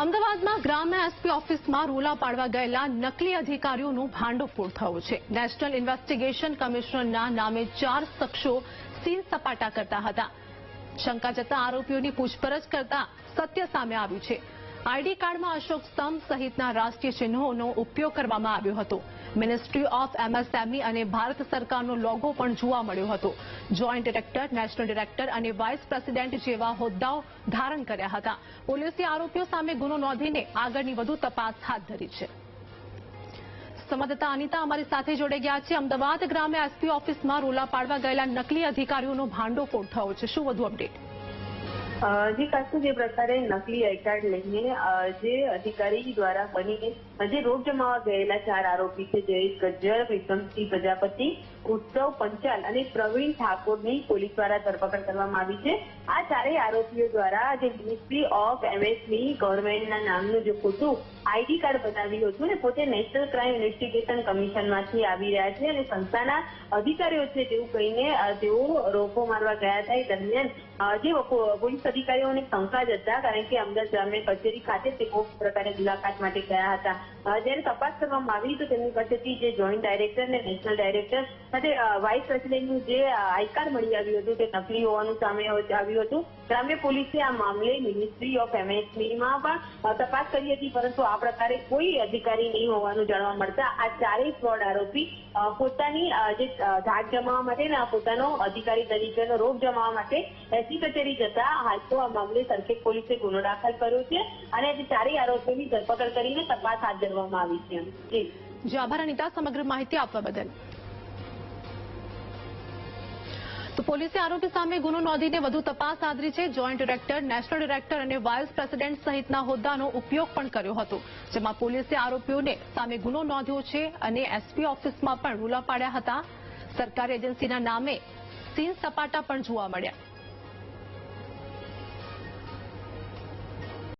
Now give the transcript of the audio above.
અમદાવાદમાં ગ્રામ્ય એસપી ઓફિસમાં રોલા પાડવા ગયેલા નકલી અધિકારીઓનું ભાંડોફોડ થયો છે. નેશનલ ઇન્વેસ્ટિગેશન કમિશનરના નામે 4 શખ્સો સીન સપાટા કરતા હતા. શંકા જતા આરોપીઓની પૂછપરછ કરતા સત્ય સામે આવ્યું છે. આઈડી કાર્ડમાં અશોક સ્તંભ સહિતના રાષ્ટ્રીય ચિહ્નોનો ઉપયોગ કરવામાં આવ્યો હતો. મિનિસ્ટ્રી ઓફ એમએસએમઈ અને ભારત સરકારનો લોગો પણ જોવા મળ્યો હતો. જોઈન્ટ ડિરેક્ટર, નેશનલ ડિરેક્ટર અને વાઇસ પ્રેસિડેન્ટ જેવા હોદ્દાઓ ધારણ કર્યા હતા. પોલીસે આરોપીઓ સામે ગુનો નોંધીને આગળની વધુ તપાસ હાથ ધરી છે. સંવાદદાતા અનિતા અમારી સાથે જોડાઈ ગયા છે. અમદાવાદ ગ્રામ્ય એસપી ઓફિસમાં રોલા પાડવા ગયેલા નકલી અધિકારીઓનો ભાંડોફોડ થયો છે. શું વધુ અપડેટ? જે કાસ્તુ જે પ્રકારે નકલી આઈ કાર્ડ લઈને જે અધિકારી દ્વારા બનીને જે રોગ જમાવવા ગયેલા 4 આરોપી છે, જયેશ ગજ્જર, વિક્રમસિંહ પ્રજાપતિ, ઉત્સવ પંચાલ અને પ્રવીણ ઠાકોરની પોલીસ દ્વારા ધરપકડ કરવામાં આવી છે. આ 4 આરોપીઓ દ્વારા જે મિનિસ્ટ્રી ઓફ એમએસએમઈ ગવર્મેન્ટના નામનું જે ખોટું આઈડી કાર્ડ બનાવ્યું હતું ને પોતે નેશનલ ક્રાઇમ ઇન્વેસ્ટિગેશન કમિશનમાંથી આવી રહ્યા છે અને સંસ્થાના અધિકારીઓ છે તેવું કહીને તેઓ રોકો મારવા ગયા હતા. એ દરમિયાન જે પોલીસ અધિકારીઓને શંકા જ હતા, કારણ કે અમદાવાદ ગ્રામ્ય કચેરી ખાતે તેઓ પ્રકારે મુલાકાત માટે ગયા હતા. જ્યારે તપાસ કરવામાં આવી તો તેમની પાસેથી જે જોઈન્ટ ડાયરેક્ટર અને નેશનલ ડાયરેક્ટર સાથે વાઇસ પ્રેસિડેન્ટનું જે આઈ કાર્ડ મળી આવ્યું હતું તે નકલી હોવાનું સામે આવ્યું હતું. ગ્રામ્ય પોલીસે આ મામલે મિનિસ્ટ્રી ઓફ એમએસએમઈમાં પણ તપાસ કરી હતી, પરંતુ આ પ્રકારે કોઈ અધિકારી નહીં હોવાનું જાણવા મળતા આ 4 ફ્રોડ આરોપી પોતાની જે ધાક જમાવવા માટે પોતાનો અધિકારી તરીકેનો રોગ જમાવવા માટે એસપી કચેરી જતા હાલ તો આ મામલે સરખેજ પોલીસે ગુનો દાખલ કર્યો છે અને જે 4 આરોપીઓની ધરપકડ કરીને તપાસ હાથ ધરવામાં આવી છે. જી આભાર અનિતા, સમગ્ર માહિતી આપવા બદલ. તો પોલીસે આરોપી સામે ગુનો નોંધીને વધુ તપાસ હાથ ધરી છે. જોઈન્ટ ડિરેક્ટર, નેશનલ ડિરેક્ટર અને વાઇસ પ્રેસિડેન્ટ સહિતના હોદ્દાનો ઉપયોગ પણ કર્યો હતો, જેમાં પોલીસે આરોપીઓને સામે ગુનો નોંધ્યો છે અને એસપી ઓફિસમાં પણ રોલા પાડ્યા હતા. સરકારી એજન્સીના નામે સીન સપાટા પણ જોવા મળ્યા.